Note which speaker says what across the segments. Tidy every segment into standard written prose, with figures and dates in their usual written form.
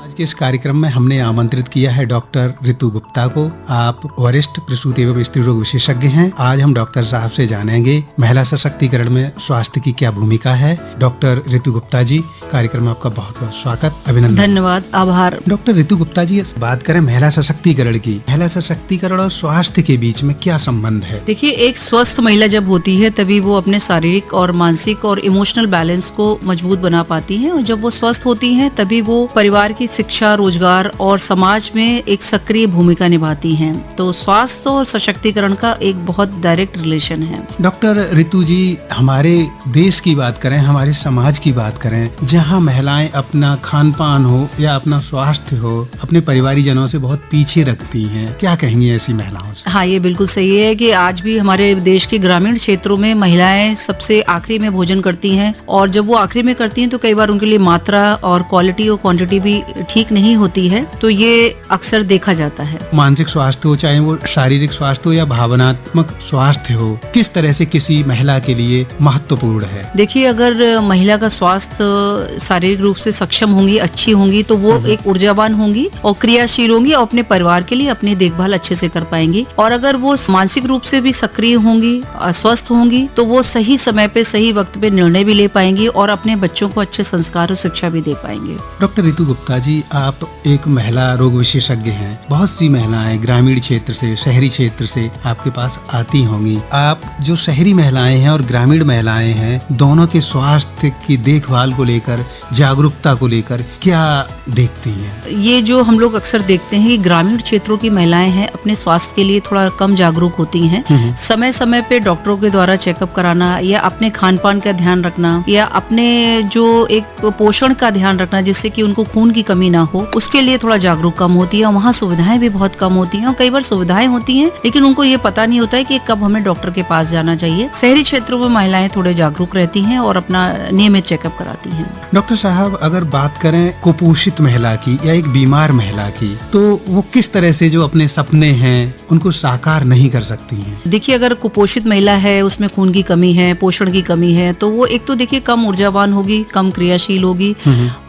Speaker 1: आज के इस कार्यक्रम में हमने आमंत्रित किया है डॉक्टर ऋतु गुप्ता को। आप वरिष्ठ प्रसूति एवं स्त्री रोग विशेषज्ञ हैं। आज हम डॉक्टर साहब से जानेंगे महिला सशक्तिकरण में स्वास्थ्य की क्या भूमिका है। डॉक्टर ऋतु गुप्ता जी, कार्यक्रम में आपका बहुत बहुत स्वागत, अभिनंदन।
Speaker 2: धन्यवाद, आभार।
Speaker 1: डॉक्टर ऋतु गुप्ता जी, बात करें महिला सशक्तिकरण की, महिला सशक्तिकरण और स्वास्थ्य के बीच में क्या संबंध है?
Speaker 2: देखिए, एक स्वस्थ महिला जब होती है तभी वो अपने शारीरिक और मानसिक और इमोशनल बैलेंस को मजबूत बना पाती है, और जब वो स्वस्थ होती है तभी वो परिवार की शिक्षा, रोजगार और समाज में एक सक्रिय भूमिका निभाती हैं। तो स्वास्थ्य और सशक्तिकरण का एक बहुत डायरेक्ट रिलेशन है।
Speaker 1: डॉक्टर ऋतु जी, हमारे देश की बात करें, हमारे समाज की बात करें, जहां महिलाएं अपना खान पान हो या अपना स्वास्थ्य हो, अपने परिवारीजनों से बहुत पीछे रखती हैं, क्या कहेंगी ऐसी महिलाओं से?
Speaker 2: हाँ, ये बिल्कुल सही है कि आज भी हमारे देश के ग्रामीण क्षेत्रों में महिलाएं सबसे आखिरी में भोजन करती हैं, और जब वो आखिरी में करती हैं तो कई बार उनके लिए मात्रा और क्वालिटी और क्वांटिटी भी ठीक नहीं होती है। तो ये अक्सर देखा जाता है।
Speaker 1: मानसिक स्वास्थ्य हो, चाहे वो शारीरिक स्वास्थ्य हो या भावनात्मक स्वास्थ्य हो, किस तरह से किसी महिला के लिए महत्वपूर्ण है?
Speaker 2: देखिए, अगर महिला का स्वास्थ्य शारीरिक रूप से सक्षम होंगी, अच्छी होंगी, तो वो एक ऊर्जावान होंगी और क्रियाशील होंगी और अपने परिवार के लिए अपनी देखभाल अच्छे से कर पाएंगी। और अगर वो मानसिक रूप से भी सक्रिय होंगी, स्वस्थ होंगी, तो वो सही समय पे, सही वक्त पे निर्णय भी ले पाएंगी और अपने बच्चों को अच्छे संस्कार और शिक्षा भी दे पाएंगे।
Speaker 1: डॉक्टर ऋतु गुप्ता जी, आप एक महिला रोग विशेषज्ञ हैं। बहुत सी महिलाएं ग्रामीण क्षेत्र से, शहरी क्षेत्र से आपके पास आती होंगी। आप जो शहरी महिलाएं हैं और ग्रामीण महिलाएं हैं, दोनों के स्वास्थ्य की देखभाल को लेकर, जागरूकता को लेकर क्या देखती हैं?
Speaker 2: ये जो हम लोग अक्सर देखते हैं, ग्रामीण क्षेत्रों की महिलाएं हैं, अपने स्वास्थ्य के लिए थोड़ा कम जागरूक होती हैं। समय समय पे डॉक्टरों के द्वारा चेकअप कराना, या अपने खान पान का ध्यान रखना, या अपने जो एक पोषण का ध्यान रखना, जिससे कि उनको खून की कमी ना हो, उसके लिए थोड़ा जागरूक कम होती है। वहाँ सुविधाएं भी बहुत कम होती हैं, और कई बार सुविधाएं होती हैं लेकिन उनको ये पता नहीं होता है कि कब हमें डॉक्टर के पास जाना चाहिए। शहरी क्षेत्रों में महिलाएं थोड़े जागरूक रहती हैं और अपना नियमित चेकअप कराती हैं।
Speaker 1: डॉक्टर साहब, अगर बात करें कुपोषित महिला की या एक बीमार महिला की, तो वो किस तरह से जो अपने सपने हैं उनको साकार नहीं कर सकती हैं?
Speaker 2: देखिए, अगर कुपोषित महिला है, उसमें खून की कमी है, पोषण की कमी है, तो वो एक तो देखिए कम ऊर्जावान होगी, कम क्रियाशील होगी,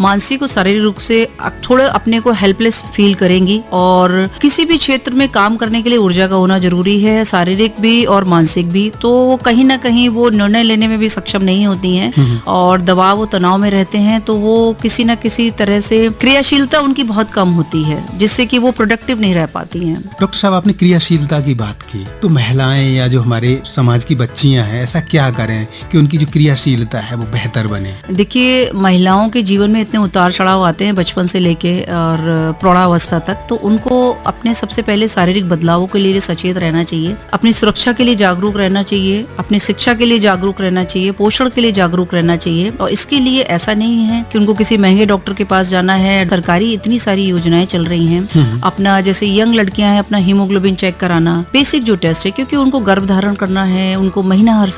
Speaker 2: मानसिक और शारीरिक रूप से थोड़े अपने को हेल्पलेस फील करेंगी। और किसी भी क्षेत्र में काम करने के लिए ऊर्जा का होना जरूरी है, शारीरिक भी और मानसिक भी। तो कहीं ना कहीं वो निर्णय लेने में भी सक्षम नहीं होती हैं और दबाव और तनाव में रहते हैं, तो वो किसी न किसी तरह से क्रियाशीलता उनकी बहुत कम होती है, जिससे कि वो प्रोडक्टिव नहीं रह पाती हैं।
Speaker 1: डॉक्टर साहब, आपने क्रियाशीलता की बात की, तो महिलाएं या जो हमारे समाज की बच्चियां हैं, ऐसा क्या करें कि उनकी जो क्रियाशीलता है वो बेहतर बने?
Speaker 2: देखिए, महिलाओं के जीवन में इतने उतार चढ़ाव आते हैं बचपन से लेके और प्रौढ़ावस्था तक, तो उनको अपने सबसे पहले शारीरिक बदलावों के लिए सचेत रहना चाहिए, अपनी सुरक्षा के लिए जागरूक रहना चाहिए, अपनी शिक्षा के लिए जागरूक रहना चाहिए, पोषण के लिए जागरूक रहना चाहिए। और इसके लिए ऐसा नहीं है कि उनको किसी महंगे डॉक्टर के पास जाना है। सरकारी इतनी सारी योजनाएं चल रही हैं। अपना जैसे यंग लड़कियां हैं, अपना हीमोग्लोबिन चेक कराना, बेसिक जो टेस्ट है, क्योंकि उनको गर्भ धारण करना है, उनको महीना हर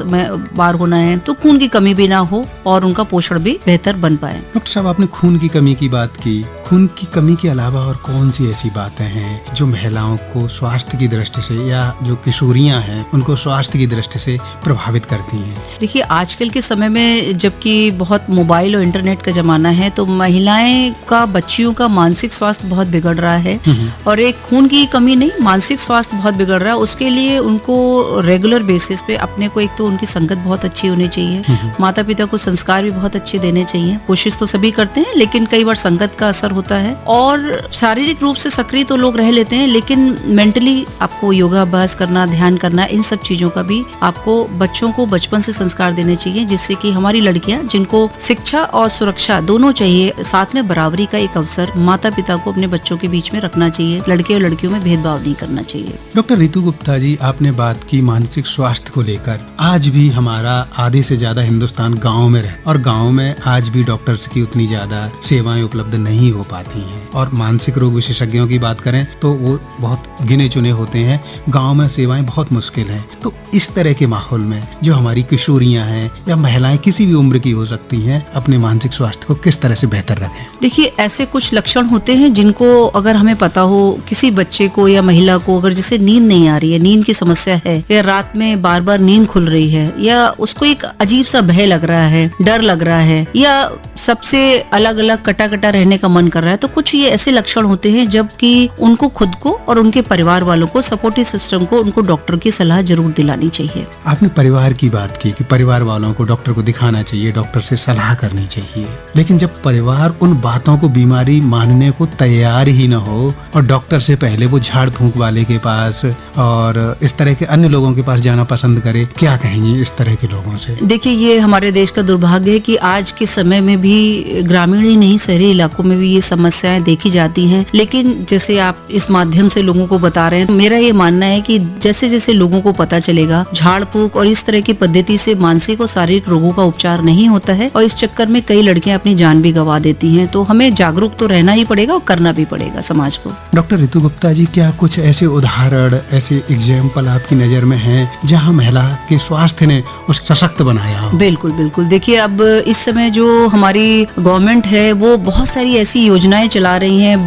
Speaker 2: बार होना है, तो खून की कमी भी ना हो और उनका पोषण भी बेहतर बन पाए।
Speaker 1: डॉक्टर साहब, आपने खून की कमी की बात की। खून की कमी के अलावा और कौन सी ऐसी बातें हैं जो महिलाओं को स्वास्थ्य की दृष्टि से, या जो किशोरियां हैं उनको स्वास्थ्य की दृष्टि से प्रभावित करती हैं?
Speaker 2: देखिए, आजकल के समय में जबकि बहुत मोबाइल और इंटरनेट का जमाना है, तो महिलाएं का, बच्चियों का मानसिक स्वास्थ्य बहुत बिगड़ रहा है। और एक खून की कमी नहीं, मानसिक स्वास्थ्य बहुत बिगड़ रहा है। उसके लिए उनको रेगुलर बेसिस पे अपने को, एक तो उनकी संगत बहुत अच्छी होनी चाहिए, माता पिता को संस्कार भी बहुत अच्छे देने चाहिए। कोशिश तो सभी करते हैं, लेकिन कई बार संगत का असर होता है। और शारीरिक रूप से सक्रिय तो लोग रह लेते हैं, लेकिन मेंटली आपको योगाभ्यास करना, ध्यान करना, इन सब चीजों का भी आपको बच्चों को बचपन से संस्कार देने चाहिए, जिससे कि हमारी लड़कियां, जिनको शिक्षा और सुरक्षा दोनों चाहिए, साथ में बराबरी का एक अवसर माता पिता को अपने बच्चों के बीच में रखना चाहिए। लड़के और लड़कियों में भेदभाव नहीं करना चाहिए।
Speaker 1: डॉक्टर ऋतु गुप्ता जी, आपने बात की मानसिक स्वास्थ्य को लेकर। आज भी हमारा आधे से ज्यादा हिंदुस्तान गाँव में रहे, और गाँव में आज भी डॉक्टर्स की उतनी ज्यादा सेवाएं उपलब्ध नहीं हो पाती हैं। और मानसिक रोग विशेषज्ञों की बात करें तो वो बहुत गिने चुने होते हैं। गाँव में सेवाएं बहुत मुश्किल हैं। तो इस तरह के माहौल में जो हमारी किशोरियां हैं या महिलाएं किसी भी उम्र की हो सकती हैं, अपने मानसिक स्वास्थ्य को किस तरह से बेहतर रखें?
Speaker 2: देखिए, ऐसे कुछ लक्षण होते हैं जिनको अगर हमें पता हो, किसी बच्चे को या महिला को अगर जैसे नींद नहीं आ रही है, नींद की समस्या है, या रात में बार बार नींद खुल रही है, या उसको एक अजीब सा भय लग रहा है, डर लग रहा है, या सबसे अलग अलग कटा कटा रहने का मन कर रहा है, तो कुछ ये ऐसे लक्षण होते हैं जबकि उनको खुद को और उनके परिवार वालों को, सपोर्टिव सिस्टम को, उनको डॉक्टर की सलाह जरूर दिलानी चाहिए।
Speaker 1: आपने परिवार की बात की कि परिवार वालों को डॉक्टर को दिखाना चाहिए, डॉक्टर से सलाह करनी चाहिए, लेकिन जब परिवार उन बातों को, बीमारी मानने को तैयार ही न हो और डॉक्टर से पहले वो झाड़ फूंक वाले के पास और इस तरह के अन्य लोगों के पास जाना पसंद करे, क्या कहेंगे इस तरह के लोगों से?
Speaker 2: देखिए, ये हमारे देश का दुर्भाग्य है कि आज के समय में भी ग्रामीण ही नहीं, शहरी इलाकों में भी ये समस्याएं देखी जाती हैं। लेकिन जैसे आप इस माध्यम से लोगों को बता रहे हैं, मेरा ये मानना है कि जैसे जैसे लोगों को पता चलेगा, झाड़ फूंक और इस तरह की पद्धति से मानसिक और शारीरिक रोगों का उपचार नहीं होता है और इस चक्कर में कई लड़कियां अपनी जान भी गंवा देती हैं। तो हमें जागरूक तो रहना ही पड़ेगा और करना भी पड़ेगा समाज को।
Speaker 1: डॉक्टर रितु गुप्ता जी, क्या कुछ ऐसे उदाहरण, ऐसे एग्जाम्पल आपकी नजर में हैं जहां महिला के स्वास्थ्य ने उस सशक्त बनाया हो?
Speaker 2: बिल्कुल बिल्कुल। देखिए, अब इस समय जो हमारी गवर्नमेंट है वो बहुत सारी ऐसी योजनाएं चला रही हैं,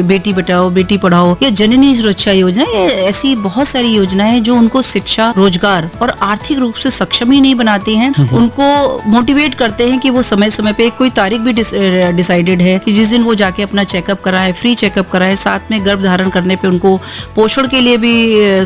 Speaker 2: बेटी बचाओ बेटी पढ़ाओ या जननी सुरक्षा योजना, ऐसी बहुत सारी योजनाएं जो उनको शिक्षा, रोजगार और आर्थिक रूप से सक्षम ही नहीं बनाती हैं, उनको मोटिवेट करते हैं कि वो समय समय पे कोई तारीख भी डिसाइडेड है कि जिस दिन वो जाके अपना चेकअप कराए, फ्री चेकअप कराए, साथ में गर्भ धारण करने पे उनको पोषण के लिए भी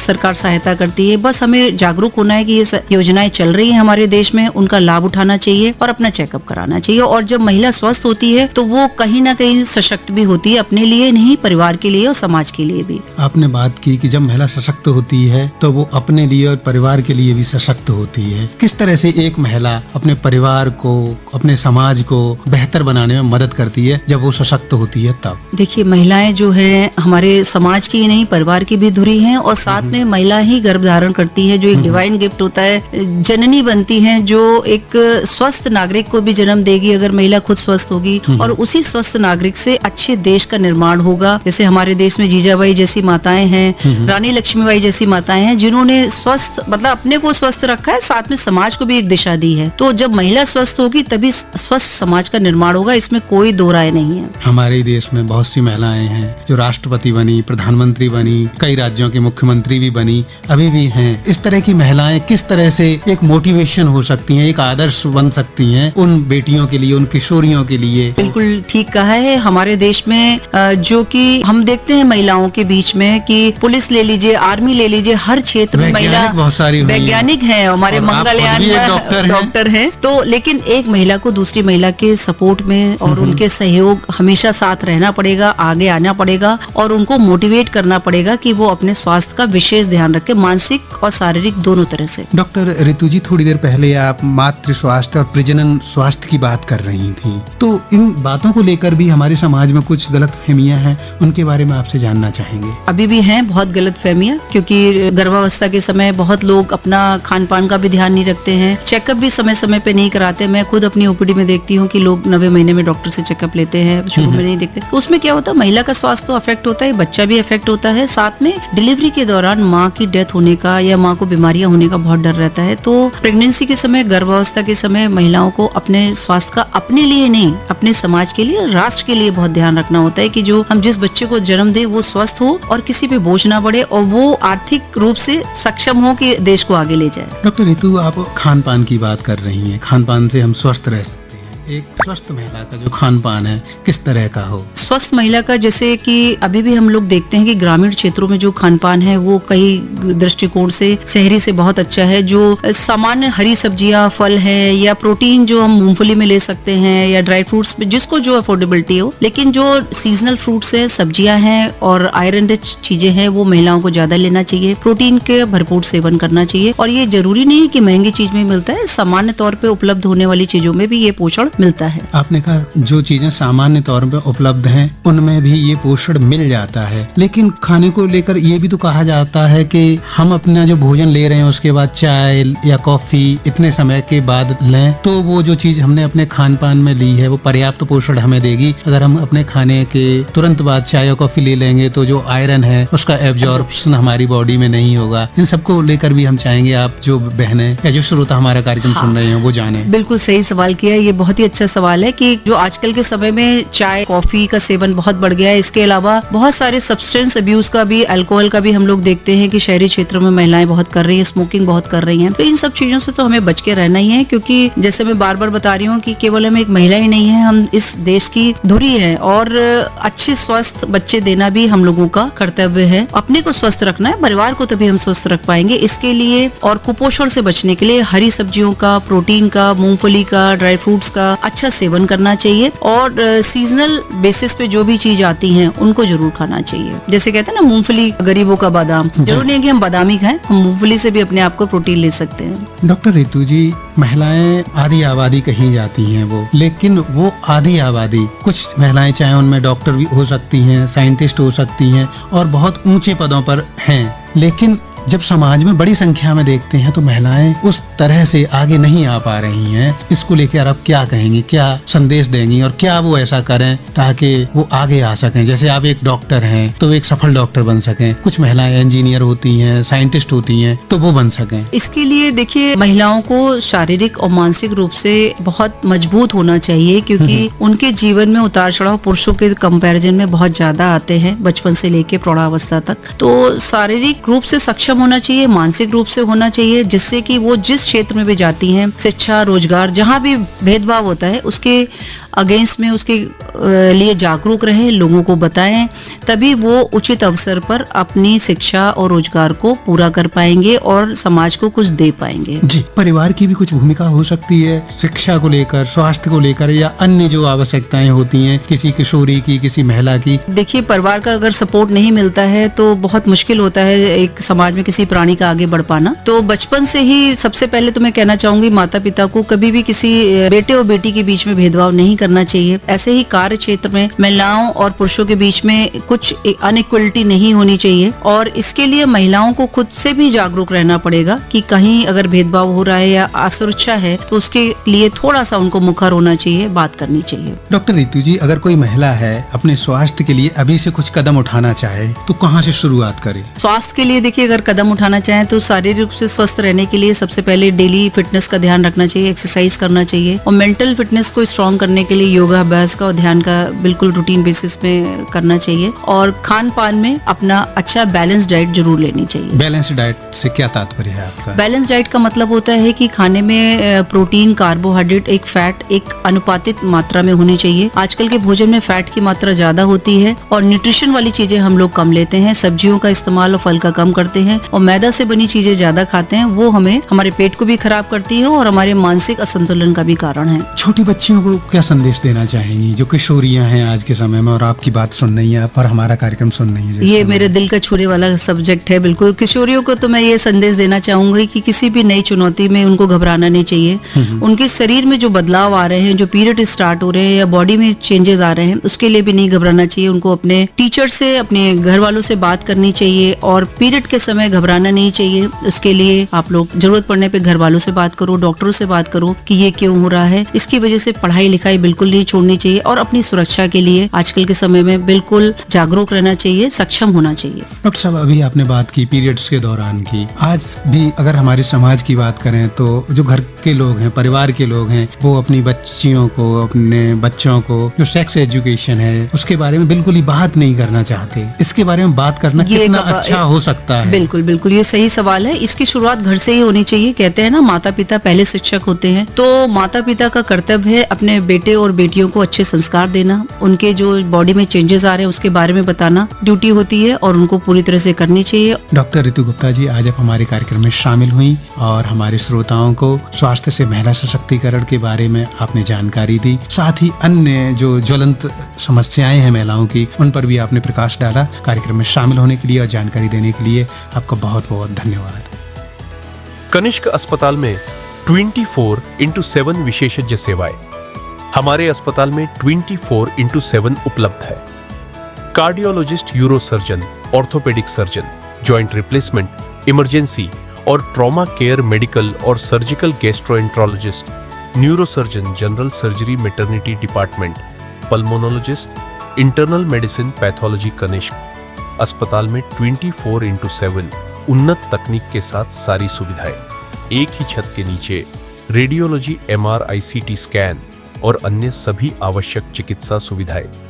Speaker 2: सरकार सहायता करती है। बस हमें जागरूक होना है कि ये योजनाएं चल रही हैं हमारे देश में, उनका लाभ उठाना चाहिए और अपना चेकअप कराना चाहिए। और जब महिला स्वस्थ होती है तो वो कहीं ना कहीं सशक्त भी होती है, अपने लिए नहीं, परिवार के लिए और समाज के लिए भी।
Speaker 1: आपने बात की कि जब महिला सशक्त होती है तो वो अपने लिए और परिवार के लिए भी सशक्त होती है। किस तरह से एक महिला अपने परिवार को, अपने समाज को बेहतर बनाने में मदद करती है जब वो सशक्त होती है तब?
Speaker 2: देखिए, महिलाएं जो है हमारे समाज की ही नहीं, परिवार की भी धुरी हैं और साथ में महिला ही गर्भ धारण करती है, जो एक डिवाइन गिफ्ट होता है। जननी बनती है जो एक स्वस्थ नागरिक को भी जन्म देगी अगर महिला खुद स्वस्थ होगी, और उसी स्वस्थ नागरिक से अच्छे देश का निर्माण होगा। जैसे हमारे देश में जीजाबाई जैसी माताएं हैं, रानी लक्ष्मीबाई जैसी माताएं हैं, जिन्होंने स्वस्थ, मतलब अपने को स्वस्थ रखा है, साथ में समाज को भी एक दिशा दी है। तो जब महिला स्वस्थ होगी तभी स्वस्थ समाज का निर्माण होगा, इसमें कोई दो राय नहीं है।
Speaker 1: हमारे देश में बहुत सी महिलाएं हैं जो राष्ट्रपति बनी, प्रधानमंत्री बनी, कई राज्यों की मुख्यमंत्री भी बनी, अभी भी हैं। इस तरह की महिलाएं किस तरह से एक मोटिवेशन हो सकती हैं, एक आदर्श बन सकती हैं उन बेटियों के लिए, उन किशोरियों के लिए?
Speaker 2: बिल्कुल ठीक कहा है। हमारे देश में जो कि हम देखते हैं महिलाओं के बीच में कि पुलिस ले लीजिए, आर्मी ले लीजिए, हर क्षेत्र में महिला
Speaker 1: बहुत सारी
Speaker 2: वैज्ञानिक हैं, हमारे मंगलयान डॉक्टर हैं। तो लेकिन एक महिला को दूसरी महिला के सपोर्ट में और उनके सहयोग हमेशा साथ रहना पड़ेगा, आगे आना पड़ेगा और उनको मोटिवेट करना पड़ेगा कि वो अपने स्वास्थ्य का विशेष ध्यान रखे, मानसिक और शारीरिक दोनों तरह से।
Speaker 1: डॉक्टर रितु जी, थोड़ी देर पहले आप मातृ स्वास्थ्य और प्रजनन स्वास्थ्य की बात कर रही थी, तो इन बातों को लेकर भी हमारे समाज में कुछ गलतफहमियां हैं, उनके बारे में आपसे जानना चाहेंगे।
Speaker 2: अभी भी हैं बहुत गलतफहमियां, क्योंकि गर्भावस्था के समय बहुत लोग अपना खान पान का भी ध्यान नहीं रखते हैं, चेकअप भी समय समय पे नहीं कराते। मैं खुद अपनी ओपीडी में देखती हूँ कि लोग 9वें महीने में डॉक्टर से चेकअप लेते हैं, शुरू में नहीं देखते। उसमें क्या होता है, महिला का स्वास्थ्य तो अफेक्ट होता है, बच्चा भी अफेक्ट होता है, साथ में डिलीवरी के दौरान माँ की डेथ होने का या माँ को बीमारियां होने का बहुत डर रहता है। तो प्रेगनेंसी के समय, गर्भावस्था के समय महिलाओं को अपने स्वास्थ्य का, अपने लिए नहीं, अपने समाज के लिए, राष्ट्र के लिए बहुत ध्यान रखना होता है कि जो हम जिस बच्चे को जन्म दे वो स्वस्थ हो और किसी पे बोझ ना पड़े और वो आर्थिक रूप से सक्षम हो कि देश को आगे ले जाए।
Speaker 1: डॉक्टर रितु, आप खान पान की बात कर रही हैं, खान पान से हम स्वस्थ रह सकते हैं। एक स्वस्थ महिला का जो खान पान है किस तरह का हो?
Speaker 2: स्वस्थ महिला का, जैसे कि अभी भी हम लोग देखते हैं कि ग्रामीण क्षेत्रों में जो खान पान है वो कई दृष्टिकोण से शहरी से बहुत अच्छा है। जो सामान्य हरी सब्जियां, फल है या प्रोटीन जो हम मूंगफली में ले सकते हैं या ड्राई फ्रूट्स में, जिसको जो अफोर्डेबिलिटी हो, लेकिन जो सीजनल फ्रूट्स है, सब्जियां हैं और आयरन रिच चीजें हैं वो महिलाओं को ज्यादा लेना चाहिए। प्रोटीन के भरपूर सेवन करना चाहिए और ये जरूरी नहीं है कि महंगी चीज में मिलता है, सामान्य तौर पे उपलब्ध होने वाली चीजों में भी ये पोषण मिलता है।
Speaker 1: आपने कहा जो चीजें सामान्य तौर पे उपलब्ध हैं उनमें भी ये पोषण मिल जाता है, लेकिन खाने को लेकर ये भी तो कहा जाता है कि हम अपना जो भोजन ले रहे हैं उसके बाद चाय या कॉफी इतने समय के बाद लें तो वो जो चीज हमने अपने खान पान में ली है वो पर्याप्त पोषण हमें देगी। अगर हम अपने खाने के तुरंत बाद चाय या कॉफी ले लेंगे तो जो आयरन है उसका एब्जॉर्प्शन हमारी बॉडी में नहीं होगा। इन सबको लेकर भी हम चाहेंगे आप जो बहनें या जो श्रोता हमारा कार्यक्रम सुन रहे हैं वो जाने।
Speaker 2: बिल्कुल सही सवाल किया, ये बहुत ही अच्छा सवाल है कि जो आजकल के समय में चाय कॉफी का सेवन बहुत बढ़ गया है, इसके अलावा बहुत सारे सब्सटेंस अब्यूज का भी, अल्कोहल का भी हम लोग देखते हैं कि शहरी क्षेत्रों में महिलाएं बहुत कर रही हैं, स्मोकिंग बहुत कर रही हैं। तो इन सब चीजों से तो हमें बच के रहना ही है, क्योंकि जैसे मैं बार बार बता रही हूँ कि केवल हम एक महिला ही नहीं है, हम इस देश की धुरी है और अच्छे स्वस्थ बच्चे देना भी हम लोगों का कर्तव्य है। अपने को स्वस्थ रखना है, परिवार को तभी हम स्वस्थ रख पाएंगे। इसके लिए और कुपोषण से बचने के लिए हरी सब्जियों का, प्रोटीन का, मूंगफली का, ड्राई फ्रूट्स का अच्छा सेवन करना चाहिए और सीजनल बेसिस पे जो भी चीज आती हैं उनको जरूर खाना चाहिए। जैसे कहते हैं ना, मूंगफली गरीबों का बादाम, जरूर नहीं कि हम बादाम ही खाएं, हम मूंगफली से भी अपने आप को प्रोटीन ले सकते हैं।
Speaker 1: डॉक्टर रितु जी, महिलाएं आधी आबादी कही जाती हैं वो, लेकिन वो आधी आबादी, कुछ महिलाएं चाहे उनमें डॉक्टर भी हो सकती हैं, साइंटिस्ट हो सकती हैं और बहुत ऊंचे पदों पर हैं, लेकिन जब समाज में बड़ी संख्या में देखते हैं तो महिलाएं उस तरह से आगे नहीं आ पा रही हैं। इसको लेकर आप क्या कहेंगी, क्या संदेश देंगी और क्या वो ऐसा करें ताकि वो आगे आ सकें? जैसे आप एक डॉक्टर हैं तो एक सफल डॉक्टर बन सकें, कुछ महिलाएं इंजीनियर होती हैं, साइंटिस्ट होती हैं, तो वो बन सकें।
Speaker 2: इसके लिए देखिए, महिलाओं को शारीरिक और मानसिक रूप से बहुत मजबूत होना चाहिए, क्योंकि उनके जीवन में उतार चढ़ाव पुरुषों के कंपैरिजन में बहुत ज्यादा आते हैं, बचपन से लेके प्रौढ़ावस्था तक। तो शारीरिक रूप से सक्षम होना चाहिए, मानसिक रूप से होना चाहिए, जिससे कि वो जिस क्षेत्र में भी जाती हैं, शिक्षा, रोजगार, जहाँ भी भेदभाव होता है उसके अगेंस्ट में उसके लिए जागरूक रहे, लोगों को बताएं, तभी वो उचित अवसर पर अपनी शिक्षा और रोजगार को पूरा कर पाएंगे और समाज को कुछ दे पाएंगे।
Speaker 1: जी, परिवार की भी कुछ भूमिका हो सकती है शिक्षा को लेकर, स्वास्थ्य को लेकर, या अन्य जो आवश्यकताएं होती हैं किसी किशोरी की, किसी महिला की।
Speaker 2: देखिए, परिवार का अगर सपोर्ट नहीं मिलता है तो बहुत मुश्किल होता है एक समाज में किसी प्राणी का आगे बढ़ पाना। तो बचपन से ही सबसे पहले तो मैं कहना चाहूंगी, माता पिता को कभी भी किसी बेटे और बेटी के बीच में भेदभाव नहीं करना चाहिए। ऐसे ही कार्य क्षेत्र में महिलाओं और पुरुषों के बीच में कुछ अनइक्वलिटी नहीं होनी चाहिए और इसके लिए महिलाओं को खुद से भी जागरूक रहना पड़ेगा कि कहीं अगर भेदभाव हो रहा है या असुरक्षा है तो उसके लिए थोड़ा सा उनको मुखर होना चाहिए, बात करनी चाहिए।
Speaker 1: डॉक्टर रितु जी, अगर कोई महिला है अपने स्वास्थ्य के लिए अभी से कुछ कदम उठाना चाहे तो कहाँ से शुरुआत करे?
Speaker 2: स्वास्थ्य के लिए देखिए, अगर कदम उठाना चाहें तो शारीरिक रूप से स्वस्थ रहने के लिए सबसे पहले डेली फिटनेस का ध्यान रखना चाहिए, एक्सरसाइज करना चाहिए और मेंटल फिटनेस को स्ट्रॉन्ग करने के लिए योगा अभ्यास का और ध्यान का बिल्कुल रूटीन बेसिस पे करना चाहिए और खान पान में अपना अच्छा बैलेंस डाइट जरूर लेनी चाहिए।
Speaker 1: बैलेंस डाइट से क्या तात्पर्य है आपका?
Speaker 2: बैलेंस डाइट का मतलब होता है कि खाने में प्रोटीन, कार्बोहाइड्रेट, एक फैट एक अनुपातित मात्रा में होनी चाहिए। आजकल के भोजन में फैट की मात्रा ज्यादा होती है और न्यूट्रिशन वाली चीजें हम लोग कम लेते हैं, सब्जियों का इस्तेमाल और फल का कम करते हैं और मैदा से बनी चीजें ज्यादा खाते हैं, वो हमें हमारे पेट को भी खराब करती है और हमारे मानसिक असंतुलन का भी कारण है।
Speaker 1: छोटी बच्चियों को क्या संदेश देना चाहेंगी जो किशोरियां हैं आज के समय में और आपकी बात सुन रही हैं और हमारा कार्यक्रम सुन रही हैं?
Speaker 2: ये मेरे दिल का छूने वाला सब्जेक्ट है। बिल्कुल, किशोरियों को तो मैं ये संदेश देना चाहूंगी कि किसी भी नई चुनौती में उनको घबराना नहीं चाहिए। उनके शरीर में जो बदलाव आ रहे हैं, जो पीरियड स्टार्ट हो रहे हैं या बॉडी में चेंजेस आ रहे हैं, उसके लिए भी नहीं घबराना चाहिए। उनको अपने टीचर से, अपने घर वालों से बात करनी चाहिए और पीरियड के समय घबराना नहीं चाहिए। उसके लिए आप लोग जरूरत पड़ने पे घर वालों से बात करो, डॉक्टरों से बात करो कि ये क्यों हो रहा है। इसकी वजह से पढ़ाई लिखाई बिल्कुल नहीं छोड़नी चाहिए और अपनी सुरक्षा के लिए आजकल के समय में बिल्कुल जागरूक रहना चाहिए, सक्षम होना चाहिए।
Speaker 1: डॉक्टर साहब, अभी आपने बात की पीरियड्स के दौरान की, आज भी अगर हमारे समाज की बात करें तो जो घर के लोग हैं, परिवार के लोग हैं, वो अपनी बच्चियों को, अपने बच्चों को जो सेक्स एजुकेशन है उसके बारे में बिल्कुल ही बात नहीं करना चाहते। इसके बारे में बात करना कितना अच्छा हो सकता है?
Speaker 2: बिल्कुल बिल्कुल, ये सही सवाल है। इसकी शुरुआत घर से ही होनी चाहिए। कहते हैं ना, माता पिता पहले शिक्षक होते हैं, तो माता पिता का कर्तव्य है अपने बेटे और बेटियों को अच्छे संस्कार देना, उनके जो बॉडी में चेंजेस आ रहे हैं उसके बारे में बताना ड्यूटी होती है और उनको पूरी तरह से करनी चाहिए।
Speaker 1: डॉक्टर रितु गुप्ता जी, आज आप हमारे कार्यक्रम में शामिल हुई और हमारे श्रोताओं को स्वास्थ्य से महिला सशक्तिकरण के बारे में आपने जानकारी दी, साथ ही अन्य जो ज्वलंत समस्याएं हैं महिलाओं की, उन पर भी आपने प्रकाश डाला। कार्यक्रम में शामिल होने के लिए और जानकारी देने के लिए आपका बहुत बहुत धन्यवाद।
Speaker 3: कनिष्क अस्पताल में 24/7 विशेषज्ञ सेवाएं। हमारे अस्पताल में 24/7 उपलब्ध है। Cardiologist, urosurgeon, orthopaedic surgeon, joint replacement, emergency और ट्रॉमा केयर, मेडिकल और surgical gastroenterologist, neurosurgeon, general surgery, maternity department, pulmonologist, internal medicine, pathology. Kanishk अस्पताल में 24/7 उन्नत तकनीक के साथ सारी सुविधाएं। एक ही छत के नीचे रेडियोलॉजी, MR, ICT स्कैन, और अन्य सभी आवश्यक चिकित्सा सुविधाएं